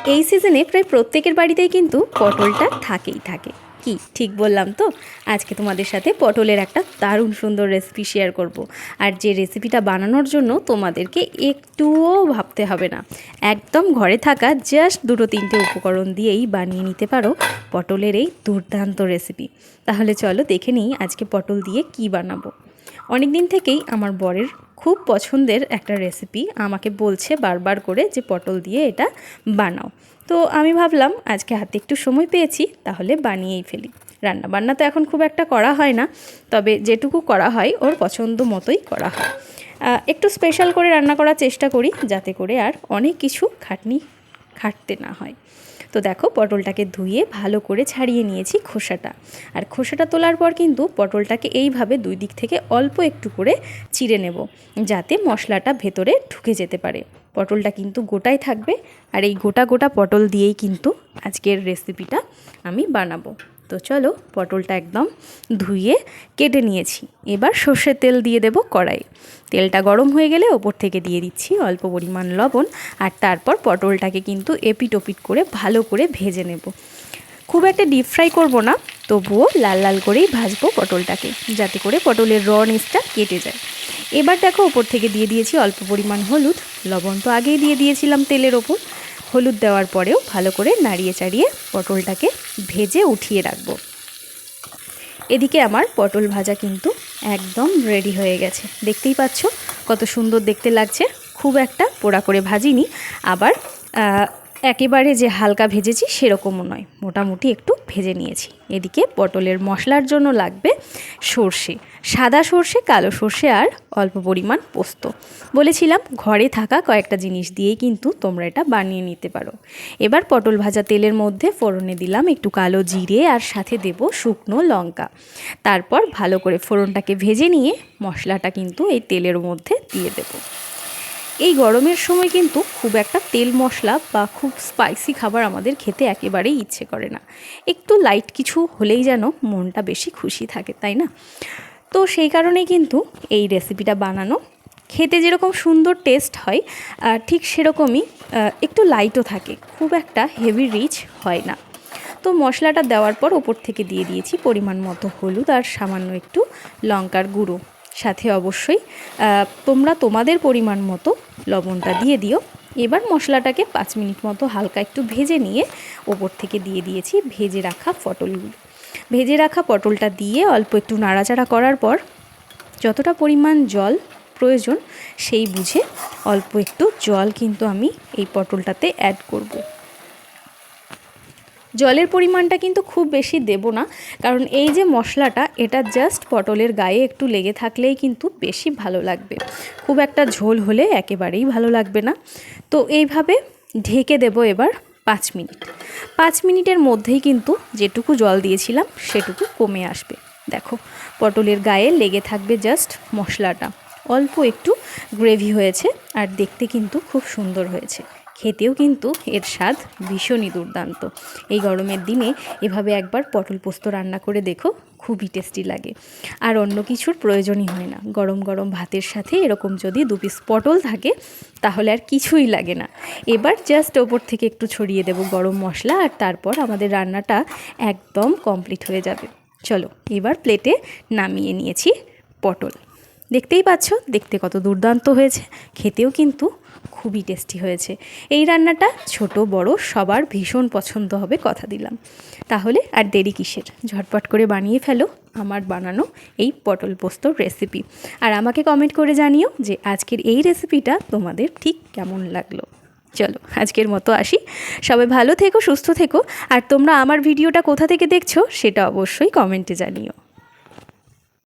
এই সিজনে প্রায় প্রত্যেকের বাড়িতেই কিন্তু পটলটা থাকেই থাকে। কি ঠিক বললাম তো? আজকে তোমাদের সাথে পটলের একটা দারুণ সুন্দর রেসিপি শেয়ার করব। আর যে রেসিপিটা বানানোর জন্য তোমাদেরকে একটুও ভাবতে হবে না, একদম ঘরে থাকা জাস্ট 2-3টে উপকরণ দিয়েই বানিয়ে নিতে পারো পটলের এই দুর্দান্ত রেসিপি। তাহলে চলো দেখে নিই আজকে পটল দিয়ে কি বানাবো। অনেক দিন থেকেই আমার বরের খুব পছন্দের একটা রেসিপি, আমাকে বলছে বারবার করে যে পটল দিয়ে এটা বানাও। তো আমি ভাবলাম আজকে হাতে একটু সময় পেয়েছি, তাহলে বানিয়েই ফেলি। রান্না বান্না তো এখন খুব একটা করা হয় না, তবে যেটুকু করা হয় ওর পছন্দ মতোই করা হয়। একটু স্পেশাল করে রান্না করার চেষ্টা করি, যাতে করে আর অনেক কিছু খাটতে না হয়। তো দেখো, পটলটাকে ধুয়ে ভালো করে ছাড়িয়ে নিয়েছি খোসাটা। আর খোসাটা তোলার পর কিন্তু পটলটাকে এইভাবে দুই দিক থেকে অল্প একটু করে চিড়ে নেব, যাতে মশলাটা ভেতরে ঢুকে যেতে পারে। পটলটা কিন্তু গোটাই থাকবে, আর এই গোটা গোটা পটল দিয়েই কিন্তু আজকের রেসিপিটা আমি বানাবো। তো চলো, পটলটা একদম ধুয়ে কেটে নিয়েছি। এবার সর্ষের তেল দিয়ে দেব কড়াই। তেলটা গরম হয়ে গেলে ওপর থেকে দিয়ে দিচ্ছি অল্প পরিমাণ লবণ, আর তারপর পটলটাকে কিন্তু এপিট ওপিট করে ভালো করে ভেজে নেব। খুব একটা ডিপ ফ্রাই করব না, তবুও লাল লাল করেই ভাজবো পটলটাকে, যাতে করে পটলের রনেসটা কেটে যায়। এবার দেখো, ওপর থেকে দিয়ে দিয়েছি অল্প পরিমাণ হলুদ। লবণ তো আগেই দিয়ে দিয়েছিলাম তেলের ওপর। হলুদ দেওয়ার পরেও ভালো করে নাড়িয়ে চাড়িয়ে পটলটাকে ভেজে উঠিয়ে রাখবো। এদিকে আমার পটল ভাজা কিন্তু একদম রেডি হয়ে গেছে। দেখতেই পাচ্ছ কত সুন্দর দেখতে লাগছে। খুব একটা পোড়া করে ভাজিনি, আবার একেবারে যে হালকা ভেজেছি সেরকমও নয়, মোটামুটি একটু ভেজে নিয়েছি। এদিকে পটলের মশলার জন্য লাগবে সর্ষে, সাদা সর্ষে, কালো সর্ষে আর অল্প পরিমাণ পোস্ত। বলেছিলাম ঘরে থাকা কয়েকটা জিনিস দিয়েই কিন্তু তোমরা এটা বানিয়ে নিতে পারো। এবার পটল ভাজা তেলের মধ্যে ফোড়নে দিলাম একটু কালো জিরে, আর সাথে দেব শুকনো লঙ্কা। তারপর ভালো করে ফোড়নটাকে ভেজে নিয়ে মশলাটা কিন্তু এই তেলের মধ্যে দিয়ে দেব। এই গরমের সময় কিন্তু খুব একটা তেল মশলা বা খুব স্পাইসি খাবার আমাদের খেতে একেবারেই ইচ্ছে করে না। একটু লাইট কিছু হলেই যেন মনটা বেশি খুশি থাকে, তাই না? তো সেই কারণেই কিন্তু এই রেসিপিটা বানানো। খেতে যেরকম সুন্দর টেস্ট হয়, ঠিক সেরকমই একটু লাইটও থাকে, খুব একটা হেভি রিচ হয় না। তো মশলাটা দেওয়ার পর ওপর থেকে দিয়ে দিয়েছি পরিমাণ মতো হলুদ আর সামান্য একটু লঙ্কার গুঁড়ো। সাথে অবশ্যই তোমরা তোমাদের পরিমাণ মতো লবণটা দিয়ে দিও। এবার মশলাটাকে 5 মিনিট মতো হালকা একটু ভেজে নিয়ে ওপর থেকে দিয়ে দিয়েছি ভেজে রাখা পটলগুলো। ভেজে রাখা পটলটা দিয়ে অল্প একটু নাড়াচাড়া করার পর যতটা পরিমাণ জল প্রয়োজন সেই বুঝে অল্প একটু জল কিন্তু আমি এই পটলটাতে অ্যাড করব। জলের পরিমাণটা কিন্তু খুব বেশি দেব না, কারণ এই যে মশলাটা, এটা জাস্ট পটলের গায়ে একটু লেগে থাকলেই কিন্তু বেশি ভালো লাগবে। খুব একটা ঝোল হলে একেবারেই ভালো লাগবে না। তো এইভাবে ঢেকে দেব এবার 5 মিনিট। 5 মিনিটের মধ্যেই কিন্তু যেটুকু জল দিয়েছিলাম সেটুকু কমে আসবে। দেখো, পটলের গায়ে লেগে থাকবে জাস্ট মশলাটা। অল্প একটু গ্রেভি হয়েছে, আর দেখতে কিন্তু খুব সুন্দর হয়েছে। খেতেও কিন্তু এর স্বাদ ভীষণই দুর্দান্ত। এই গরমের দিনে এভাবে একবার পটল পোস্ত রান্না করে দেখো, খুবই টেস্টি লাগে। আর অন্য কিছুর প্রয়োজনই হয় না। গরম গরম ভাতের সাথে এরকম যদি 2 পিস পটল থাকে, তাহলে আর কিছুই লাগে না। এবার জাস্ট ওপর থেকে একটু ছড়িয়ে দেব গরম মশলা, আর তারপর আমাদের রান্নাটা একদম কমপ্লিট হয়ে যাবে। চলো, এবার প্লেটে নামিয়ে নিয়েছি পটল। দেখতেই পাচ্ছ দেখতে কত দুর্দান্ত হয়েছে, খেতেও কিন্তু খুবই টেস্টি হয়েছে। এই রান্নাটা ছোট বড় সবার ভীষণ পছন্দ হবে, কথা দিলাম। তাহলে আর দেরি কিসের, ঝটপট করে বানিয়ে ফেলো আমার বানানো এই পটল পোস্তর রেসিপি। আর আমাকে কমেন্ট করে জানিও যে আজকের এই রেসিপিটা তোমাদের ঠিক কেমন লাগলো। চলো, আজকের মতো আসি। সবাই ভালো থেকো, সুস্থ থেকো। আর তোমরা আমার ভিডিওটা কোথা থেকে দেখছো সেটা অবশ্যই কমেন্টে জানিও।